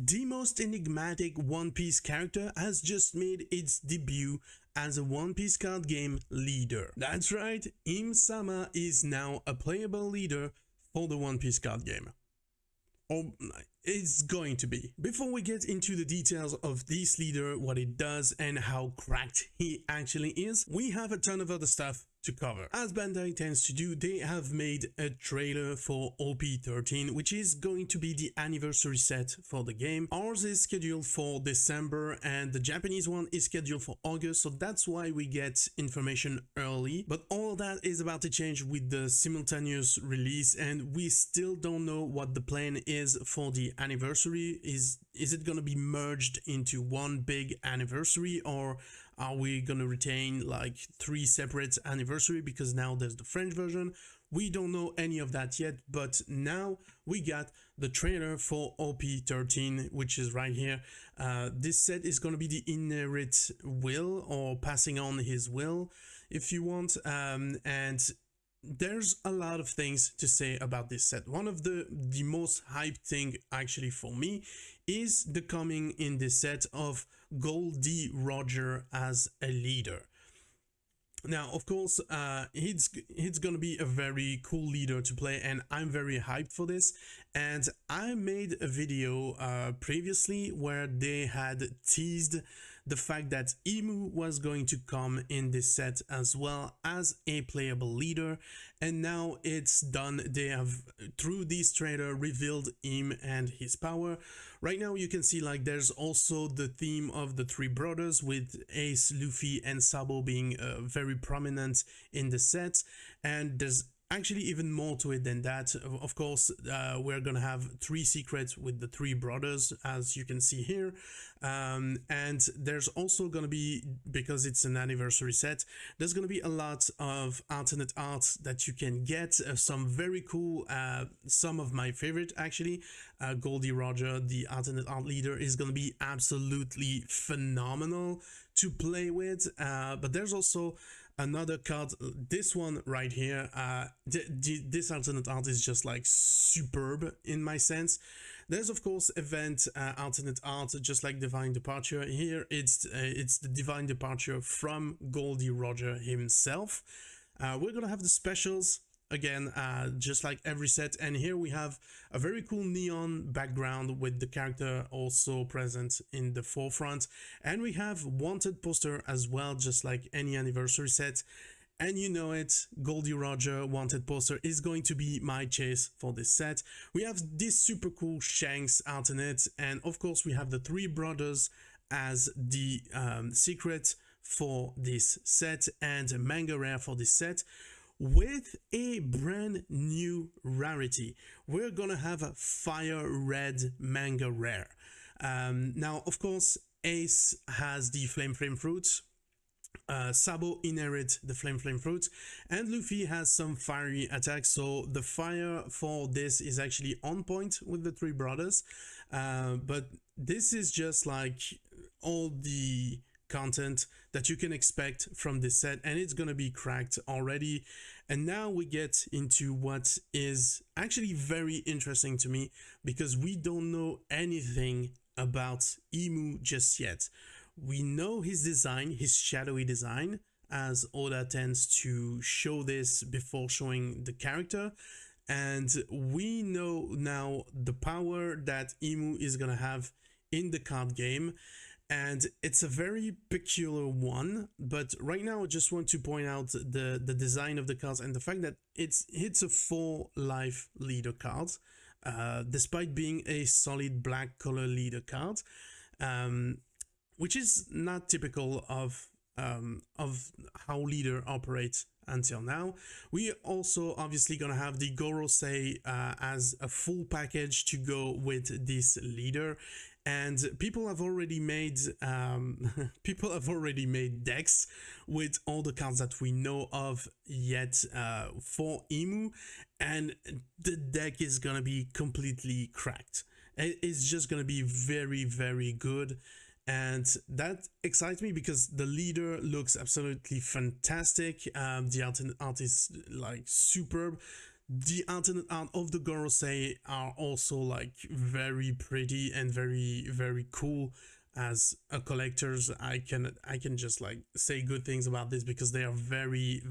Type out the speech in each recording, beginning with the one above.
The most enigmatic One Piece character has just made its debut as a One Piece card game leader. That's right, Im-sama is now a playable leader for the One Piece card game. Or it's going to be. Before we get into the details of this leader, what it does and how cracked he actually is, we have a ton of other stuff to cover. As Bandai tends to do, they have made a trailer for OP13, which is going to be the anniversary set for the game. Ours is scheduled for December and the Japanese one is scheduled for August, so that's why we get information early. But all that is about to change with the simultaneous release, and we still don't know what the plan is for the anniversary. Is it going to be merged into one big anniversary, or are we going to retain like 3 separate anniversary, because now there's the French version? We don't know any of that yet, but now we got the trailer for OP13, which is right here. This set is going to be the inherit will, or passing on his will, if you want, and there's a lot of things to say about this set. One of the most hyped thing actually for me is the coming in this set of Goldie Roger as a leader. Now, of course, he's gonna be a very cool leader to play, and I'm very hyped for this. And I made a video previously where they had teased the fact that Imu was going to come in this set as well as a playable leader, and now it's done. They have, through this trailer, revealed him and his power. Right now you can see like there's also the theme of the 3 brothers, with Ace, Luffy and Sabo being very prominent in the set, and there's actually even more to it than that. Of course, we're gonna have 3 secrets with the 3 brothers, as you can see here, and there's also gonna be, because it's an anniversary set, there's gonna be a lot of alternate art that you can get, some very cool, some of my favorite actually. Goldie Roger, the alternate art leader, is gonna be absolutely phenomenal to play with, but there's also another card, this one right here. This alternate art is just like superb in my sense. There's of course event alternate art, just like Divine Departure. Here it's the Divine Departure from Goldie Roger himself. We're gonna have the specials again, just like every set, and here we have a very cool neon background with the character also present in the forefront, and we have wanted poster as well, just like any anniversary set. And you know it, Goldie Roger wanted poster is going to be my chase for this set. We have this super cool Shanks alternate, and of course we have the 3 brothers as the secret for this set, and manga rare for this set, with a brand new rarity. We're gonna have a fire red manga rare. Now of course Ace has the flame fruits, Sabo inherits the flame fruits, and Luffy has some fiery attacks, so the fire for this is actually on point with the 3 brothers. But this is just like all the content that you can expect from this set, and it's gonna be cracked already. And now we get into what is actually very interesting to me, because we don't know anything about Imu just yet. We know his design, his shadowy design, as Oda tends to show this before showing the character, and we know now the power that Imu is gonna have in the card game, and it's a very peculiar one. But right now I just want to point out the design of the cards and the fact that it's a 4 life leader card, despite being a solid black color leader card, which is not typical of how leader operates until now. We also obviously gonna have the Gorosei as a full package to go with this leader, and people have already made decks with all the cards that we know of yet for Imu, and the deck is gonna be completely cracked. It's just gonna be very, very good. And that excites me because the leader looks absolutely fantastic. The art is like superb. The alternate art of the Gorosei are also like very pretty and very cool. As a collectors, I can just like say good things about this because they are very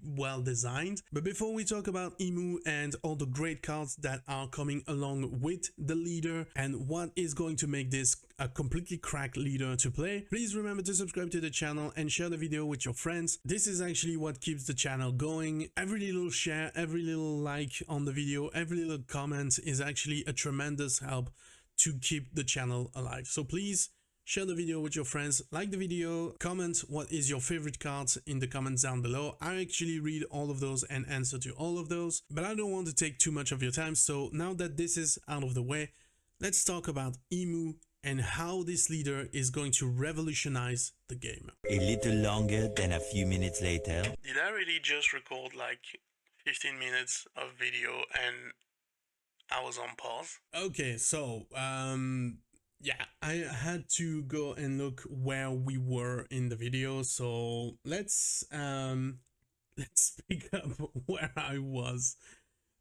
well designed. But before we talk about Imu and all the great cards that are coming along with the leader and what is going to make this a completely cracked leader to play, please remember to subscribe to the channel and share the video with your friends. This is actually what keeps the channel going. Every little share, every little like on the video, every little comment is actually a tremendous help to keep the channel alive. So please share the video with your friends, like the video, comment what is your favorite cards in the comments down below. I actually read all of those and answer to all of those, but I don't want to take too much of your time. So now that this is out of the way, let's talk about Imu and how this leader is going to revolutionize the game. A little longer than a few minutes later. Did I really just record like 15 minutes of video and I was on pause? Okay, so yeah, I had to go and look where we were in the video, so let's pick up where I was.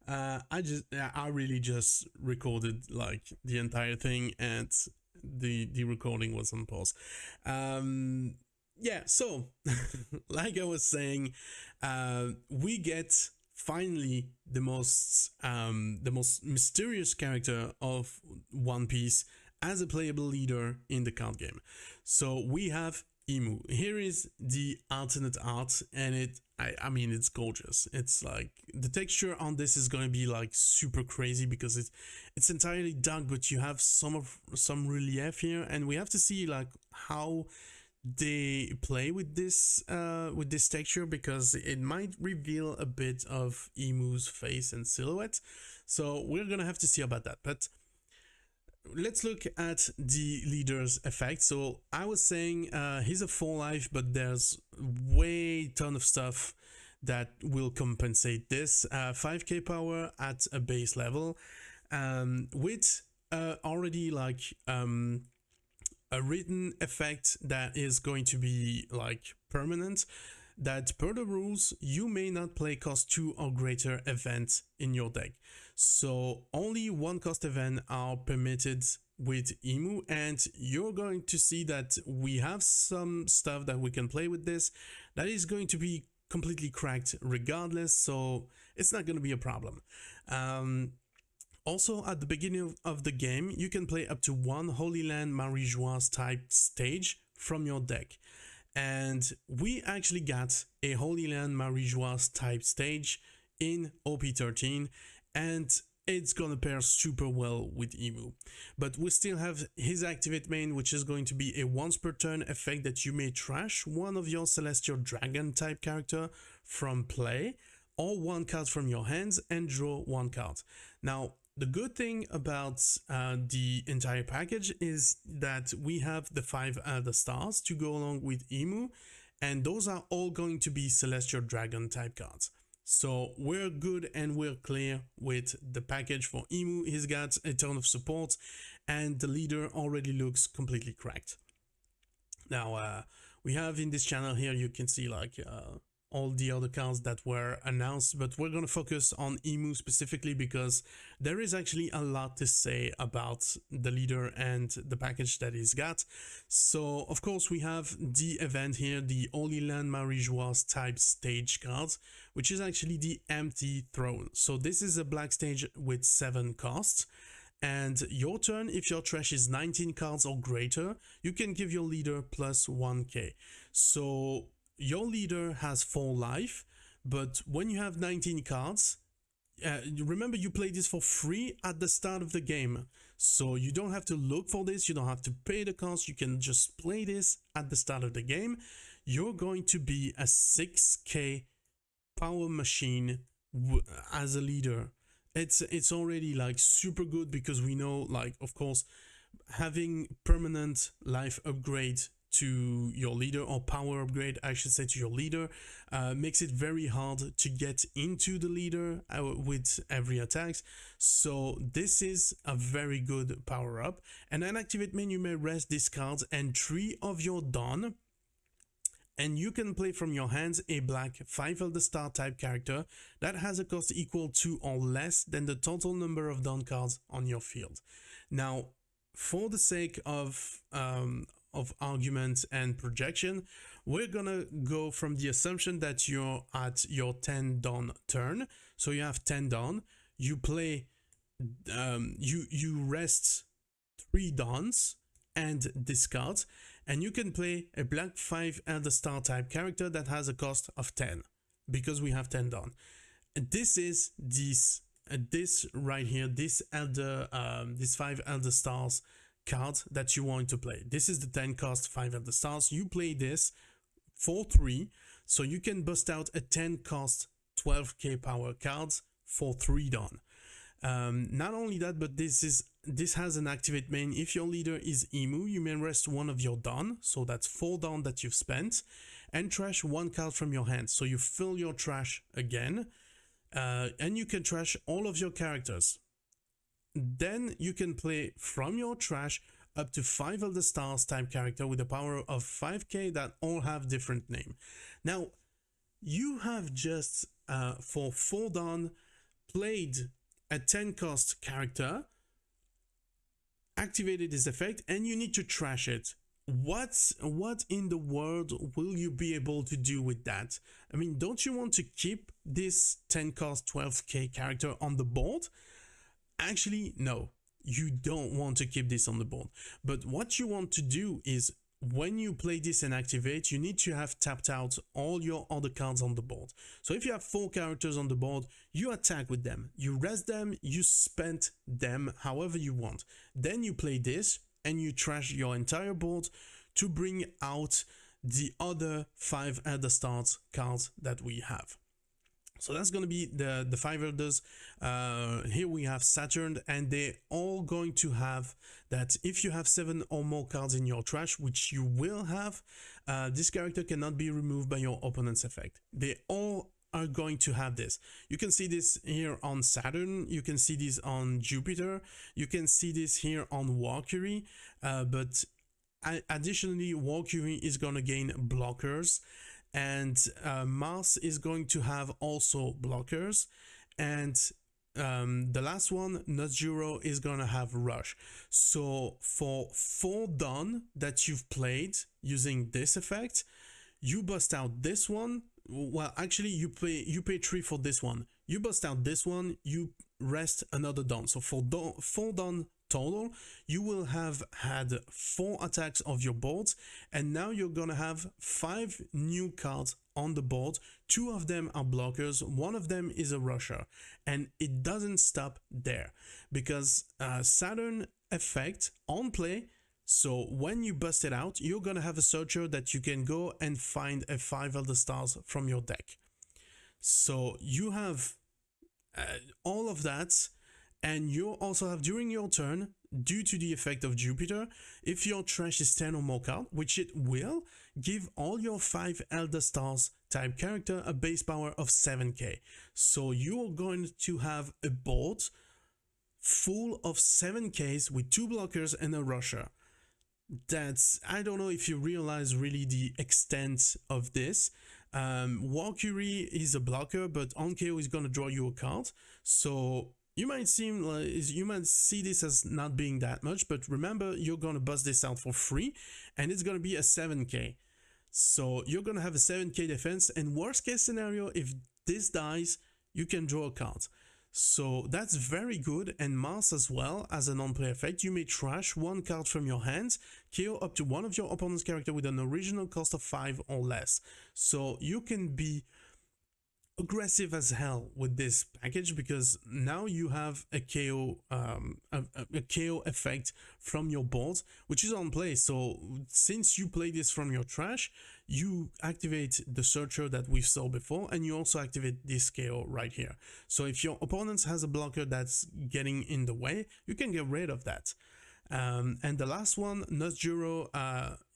I really just recorded like the entire thing and the recording was on pause. Yeah, so like I was saying, we get finally the most mysterious character of One Piece as a playable leader in the card game. So we have Imu. Here is the alternate art, and I mean it's gorgeous. It's like the texture on this is going to be like super crazy because it's entirely dark, but you have some relief here, and we have to see like how they play with this texture because it might reveal a bit of Imu's face and silhouette. So we're gonna have to see about that. But let's look at the leader's effect. So I was saying he's a 4 life, but there's way ton of stuff that will compensate this. 5k power at a base level, with already like a written effect that is going to be like permanent, that per the rules you may not play cost 2 or greater event in your deck. So only 1 cost event are permitted with Imu, and you're going to see that we have some stuff that we can play with this that is going to be completely cracked regardless, so it's not going to be a problem. Also, at the beginning of the game, you can play up to 1 Holy Land Marie-Joieuse type stage from your deck. And we actually got a Holy Land Marie-Joieuse type stage in OP13, and it's gonna pair super well with Imu. But we still have his activate main, which is going to be a once per turn effect that you may trash one of your Celestial Dragon type character from play, or 1 card from your hands and draw 1 card. Now, the good thing about the entire package is that we have the 5 other stars to go along with Imu, and those are all going to be Celestial Dragon type cards. So we're good and we're clear with the package for Imu. He's got a ton of support and the leader already looks completely cracked. Now we have in this channel here, you can see like all the other cards that were announced, but we're going to focus on Imu specifically because there is actually a lot to say about the leader and the package that he's got. So of course we have the event here, the Holy Land Marie-Joieuse type stage cards, which is actually the Empty Throne. So this is a black stage with 7 costs. And your turn, if your trash is 19 cards or greater, you can give your leader plus 1k. So your leader has 4 life, but when you have 19 cards, remember you play this for free at the start of the game. So you don't have to look for this, you don't have to pay the cost, you can just play this at the start of the game. You're going to be a 6k power machine as a leader. It's already like super good because we know, like, of course, having permanent life upgrade to your leader, or power upgrade I should say, to your leader, makes it very hard to get into the leader with every attack. So this is a very good power up. And then activate menu, you may rest these cards and 3 of your Dawn And you can play from your hands a black 5 Elder Star type character that has a cost equal to or less than the total number of Dawn cards on your field. Now, for the sake of argument and projection, we're gonna go from the assumption that you're at your 10 Dawn turn. So you have 10 Dawn, you play, you rest 3 Dawns and discard, and you can play a black 5 Elder Star type character that has a cost of 10 because we have 10 Dawn. And this is this right here, this 5 Elder Stars card that you want to play. This is the 10 cost 5 Elder Stars. You play this for 3, so you can bust out a 10 cost 12k power cards for 3 Dawn. Not only that, but this has an activate main. If your leader is Imu, you may rest 1 of your Dawn, so that's 4 Dawn that you've spent, and trash 1 card from your hand. So you fill your trash again, and you can trash all of your characters. Then you can play from your trash up to 5 Elder Stars type character with a power of 5k that all have different name. Now, you have just, for 4 Dawn, played a 10 cost character, activated this effect, and you need to trash it. What in the world will you be able to do with that? I mean, don't you want to keep this 10 cost 12k character on the board? Actually, no, you don't want to keep this on the board. But what you want to do is, when you play this and activate, you need to have tapped out all your other cards on the board. So if you have 4 characters on the board, you attack with them, you rest them, you spend them however you want. Then you play this and you trash your entire board to bring out the other 5 Elder Stars cards that we have. So that's going to be the 5 Elders. Here we have Saturn, and they're all going to have that if you have 7 or more cards in your trash, which you will have, this character cannot be removed by your opponent's effect. They all are going to have this. You can see this here on Saturn, you can see this on Jupiter, you can see this here on Valkyrie, but additionally Valkyrie is going to gain blockers, and Mars is going to have also blockers, and the last one, Najuro, is gonna have rush. So for 4 Dawn that you've played using this effect, you bust out this one. Well, actually you pay 3 for this one, you bust out this one, you rest another Dawn. So for 4 Dawn total, you will have had 4 attacks of your boards, and now you're gonna have 5 new cards on the board. 2 of them are blockers, 1 of them is a rusher, and it doesn't stop there, because Saturn effect on play. So when you bust it out, you're gonna have a searcher that you can go and find a 5 Elder Stars from your deck. So you have all of that. And you also have, during your turn, due to the effect of Jupiter, if your trash is 10 or more card, which it will, give all your 5 Elder Stars type character a base power of 7k. So you're going to have a board full of 7ks with 2 blockers and a rusher. That's, I don't know if you realize really the extent of this. Valkyrie is a blocker, but on KO is going to draw you a card. So you might see this as not being that much, but remember, you're going to bust this out for free, and it's going to be a 7k. So you're going to have a 7k defense, and worst case scenario, if this dies, you can draw a card. So that's very good. And Mars as well, as a non-play effect, you may trash 1 card from your hands, KO up to 1 of your opponent's character with an original cost of 5 or less. So you can be aggressive as hell with this package, because now you have a KO effect from your board, which is on play. So since you play this from your trash, you activate the searcher that we saw before, and you also activate this KO right here. So if your opponent has a blocker that's getting in the way, you can get rid of that. And the last one, Najuro,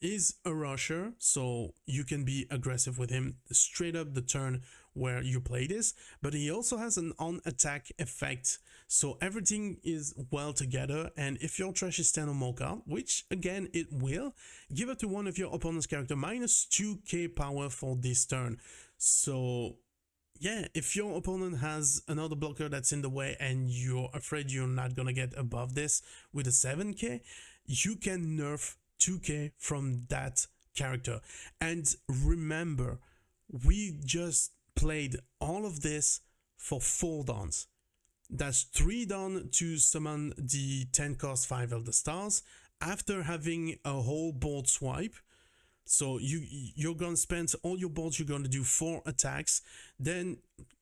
is a rusher, so you can be aggressive with him straight up the turn where you play this, but he also has an on attack effect, so everything is well together. And if your trash is 10 or more card, which again it will, give up to one of your opponent's character minus 2k power for this turn. So yeah, if your opponent has another blocker that's in the way and you're afraid you're not gonna get above this with a 7k, you can nerf 2k from that character. And remember, we just played all of this for 4 dons. That's 3 done to summon the 10 cost 5 Elder Stars after having a whole board swipe. So you're gonna spend all your boards, you're gonna do 4 attacks, then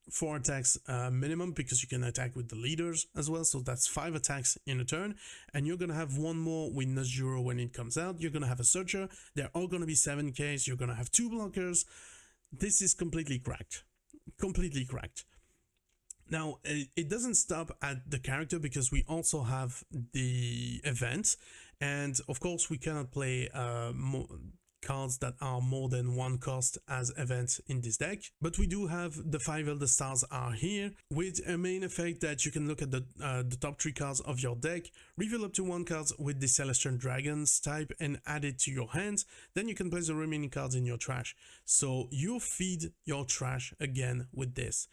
4 attacks minimum, because you can attack with the leaders as well, so that's 5 attacks in a turn, and you're gonna have 1 more with Nazjuro when it comes out. You're gonna have a searcher, they're all gonna be 7Ks, you're gonna have 2 blockers. This is completely cracked, completely cracked. Now, it doesn't stop at the character, because we also have the event, and of course we cannot play cards that are more than 1 cost as events in this deck, but we do have the 5 Elder Stars are here with a main effect that you can look at the top 3 cards of your deck, reveal up to 1 card with the Celestial Dragons type and add it to your hand. Then you can place the remaining cards in your trash, so you feed your trash again with this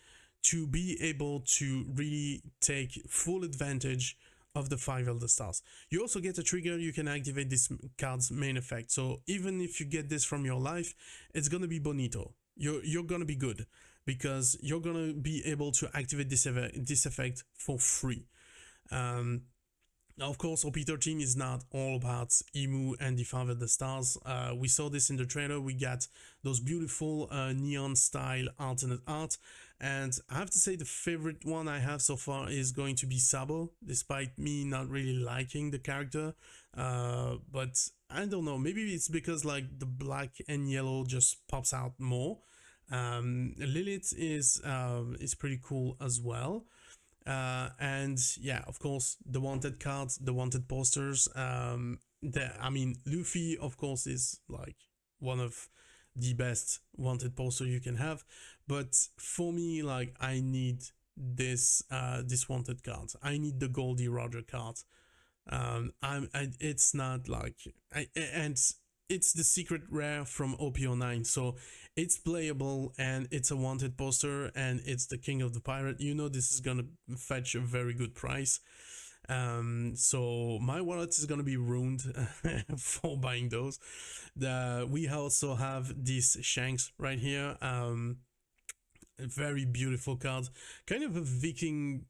to be able to really take full advantage of the 5 Elder Stars. You also get a trigger, you can activate this card's main effect. So even if you get this from your life, it's gonna be bonito. You're gonna be good, because you're gonna be able to activate this effect for free. Now, of course, OP13 is not all about Imu and the 5 Elder Stars. We saw this in the trailer. We got those beautiful neon style alternate art. And I have to say the favorite one I have so far is going to be Sabo, despite me not really liking the character. But I don't know, maybe it's because like the black and yellow just pops out more. Lilith is pretty cool as well. And yeah, of course, the wanted cards, the wanted posters. I mean, Luffy, of course, is like one of the best wanted poster you can have, but for me, like, I need this wanted card. I need the Goldie Roger card. It's not like and it's the secret rare from OP09, so it's playable and it's a wanted poster and it's the king of the pirate. You know, this is gonna fetch a very good price. So my wallet is gonna be ruined for buying those. We also have this Shanks right here. A very beautiful card, kind of a Viking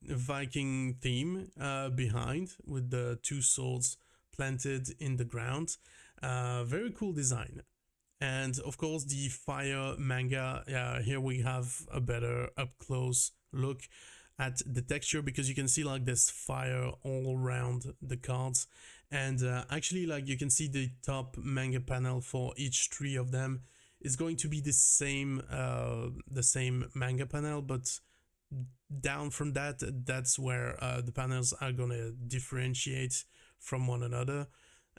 theme behind, with the 2 swords planted in the ground. Very cool design. And of course the fire manga, here we have a better up close look at the texture, because you can see like there's fire all around the cards, and actually, like, you can see the top manga panel for each 3 of them is going to be the same manga panel, but down from that, that's where the panels are gonna differentiate from one another.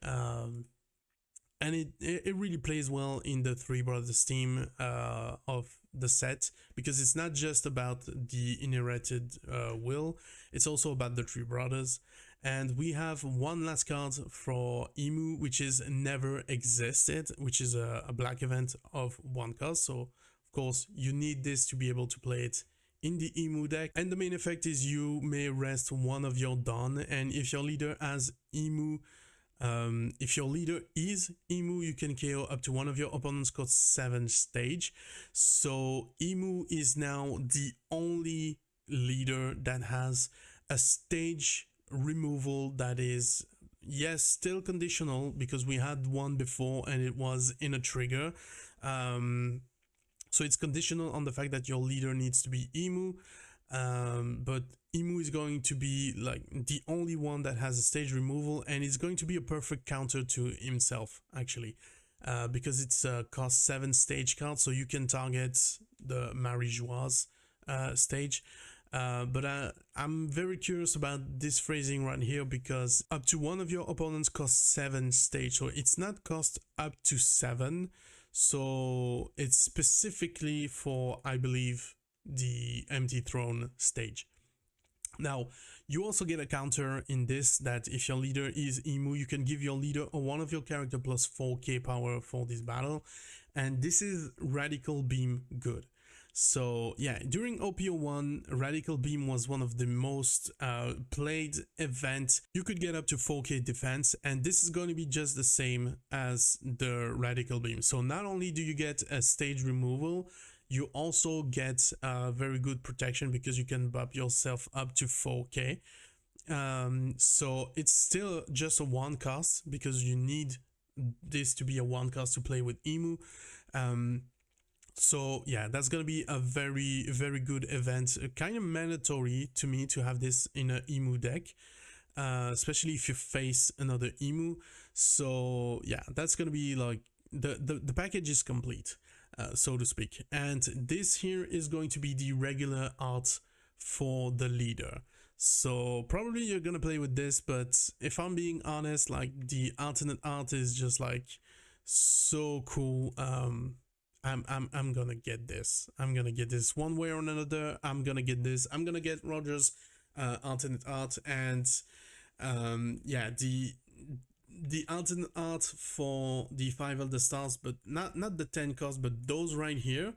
And it really plays well in the 3 Brothers theme of the set, because it's not just about the inherited will, it's also about the 3 brothers. And we have one last card for Imu, which is Never Existed, which is a black event of 1 cost. So of course you need this to be able to play it in the Imu deck. And the main effect is you may rest 1 of your Dawn, and if your leader has Imu, if your leader is Imu, you can KO up to 1 of your opponent's cost 7 stage. So Imu is now the only leader that has a stage removal that is, yes, still conditional, because we had one before and it was in a trigger. So it's conditional on the fact that your leader needs to be Imu. But Imu is going to be like the only one that has a stage removal, and it's going to be a perfect counter to himself, actually, because it's a cost 7 stage card, so you can target the Marie-Joieuse stage. But I'm very curious about this phrasing right here, because up to 1 of your opponents costs 7 stage, so it's not cost up to 7, so it's specifically for, I believe, the empty throne stage. Now, you also get a counter in this that if your leader is Imu, you can give your leader or one of your character plus 4k power for this battle. And this is Radical Beam good. So yeah, during OP01, Radical Beam was one of the most played events. You could get up to 4k defense, and this is going to be just the same as the Radical Beam. So not only do you get a stage removal, you also get very good protection because you can bump yourself up to 4k. So it's still just a one cost because you need this to be a one cost to play with Imu. So yeah, that's gonna be a very good event, kind of mandatory to me to have this in a Imu deck, especially if you face another Imu. So yeah, that's gonna be like the package is complete, so to speak. And this here is going to be the regular art for the leader. So probably you're gonna play with this, but if I'm being honest, like the alternate art is just like so cool. I'm gonna get this. I'm gonna get this one way or another. I'm gonna get this. I'm gonna get Roger's alternate art, and yeah, the alternate art for the 5 Elder Stars, but not the 10 cost, but those right here.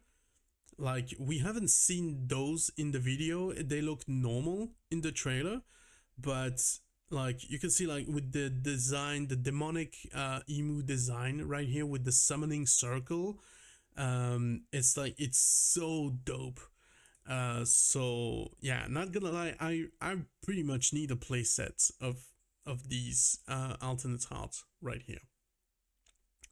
Like, we haven't seen those in the video. They look normal in the trailer, but like you can see, like with the design, the demonic Imu design right here with the summoning circle. It's like, it's so dope. So yeah, not gonna lie, I pretty much need a playset of these alternate hearts right here.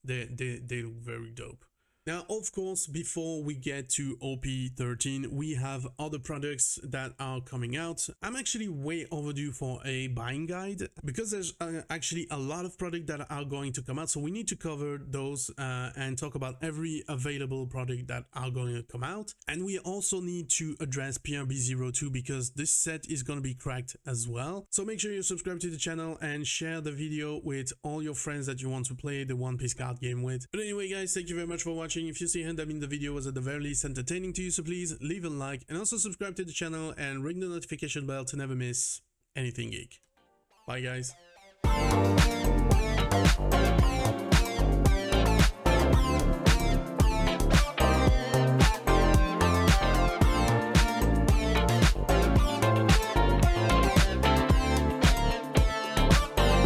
They look very dope. Now, of course, before we get to OP13, we have other products that are coming out. I'm actually way overdue for a buying guide because there's actually a lot of products that are going to come out. So we need to cover those and talk about every available product that are going to come out. And we also need to address PRB02 because this set is going to be cracked as well. So make sure you subscribe to the channel and share the video with all your friends that you want to play the One Piece card game with. But anyway, guys, thank you very much for watching. If you see a hand, that means the video was at the very least entertaining to you, so please leave a like and also subscribe to the channel and ring the notification bell to never miss anything geek. Bye guys.